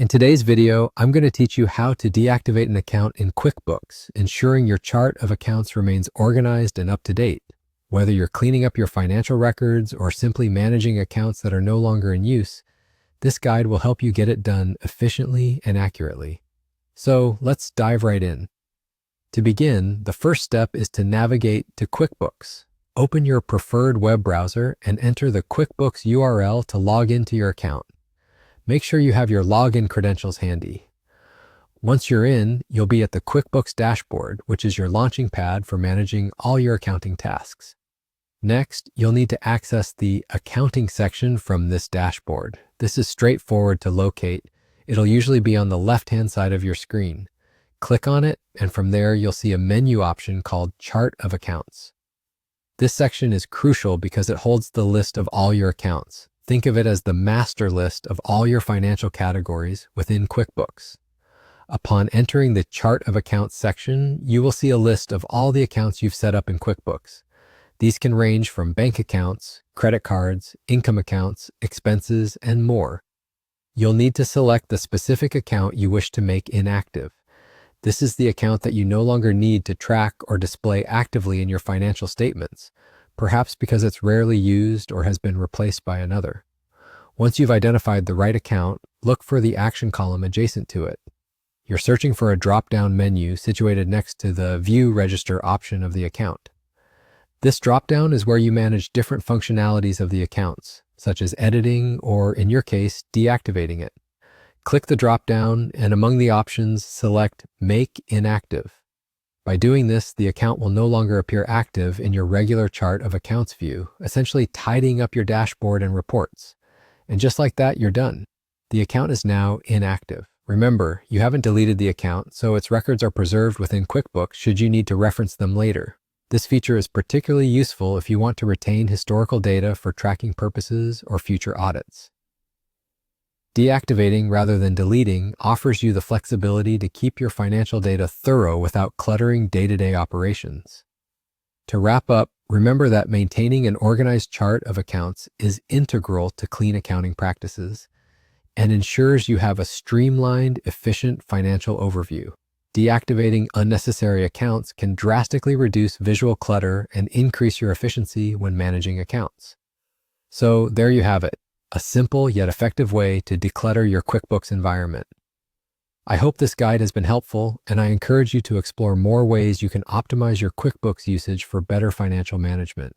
In today's video, I'm going to teach you how to deactivate an account in QuickBooks, ensuring your chart of accounts remains organized and up to date. Whether you're cleaning up your financial records or simply managing accounts that are no longer in use, this guide will help you get it done efficiently and accurately. So let's dive right in. To begin, the first step is to navigate to QuickBooks. Open your preferred web browser and enter the QuickBooks URL to log into your account. Make sure you have your login credentials handy. Once you're in, you'll be at the QuickBooks dashboard, which is your launching pad for managing all your accounting tasks. Next, you'll need to access the Accounting section from this dashboard. This is straightforward to locate. It'll usually be on the left-hand side of your screen. Click on it, and from there you'll see a menu option called Chart of Accounts. This section is crucial because it holds the list of all your accounts. Think of it as the master list of all your financial categories within QuickBooks. Upon entering the Chart of Accounts section, you will see a list of all the accounts you've set up in QuickBooks. These can range from bank accounts, credit cards, income accounts, expenses, and more. You'll need to select the specific account you wish to make inactive. This is the account that you no longer need to track or display actively in your financial statements, perhaps because it's rarely used or has been replaced by another. Once you've identified the right account, look for the action column adjacent to it. You're searching for a drop-down menu situated next to the View Register option of the account. This drop-down is where you manage different functionalities of the accounts, such as editing or, in your case, deactivating it. Click the drop-down and among the options, select Make Inactive. By doing this, the account will no longer appear active in your regular chart of accounts view, essentially tidying up your dashboard and reports. And just like that, you're done. The account is now inactive. Remember, you haven't deleted the account, so its records are preserved within QuickBooks should you need to reference them later. This feature is particularly useful if you want to retain historical data for tracking purposes or future audits. Deactivating rather than deleting offers you the flexibility to keep your financial data thorough without cluttering day-to-day operations. To wrap up, remember that maintaining an organized chart of accounts is integral to clean accounting practices and ensures you have a streamlined, efficient financial overview. Deactivating unnecessary accounts can drastically reduce visual clutter and increase your efficiency when managing accounts. So there you have it. A simple yet effective way to declutter your QuickBooks environment. I hope this guide has been helpful, and I encourage you to explore more ways you can optimize your QuickBooks usage for better financial management.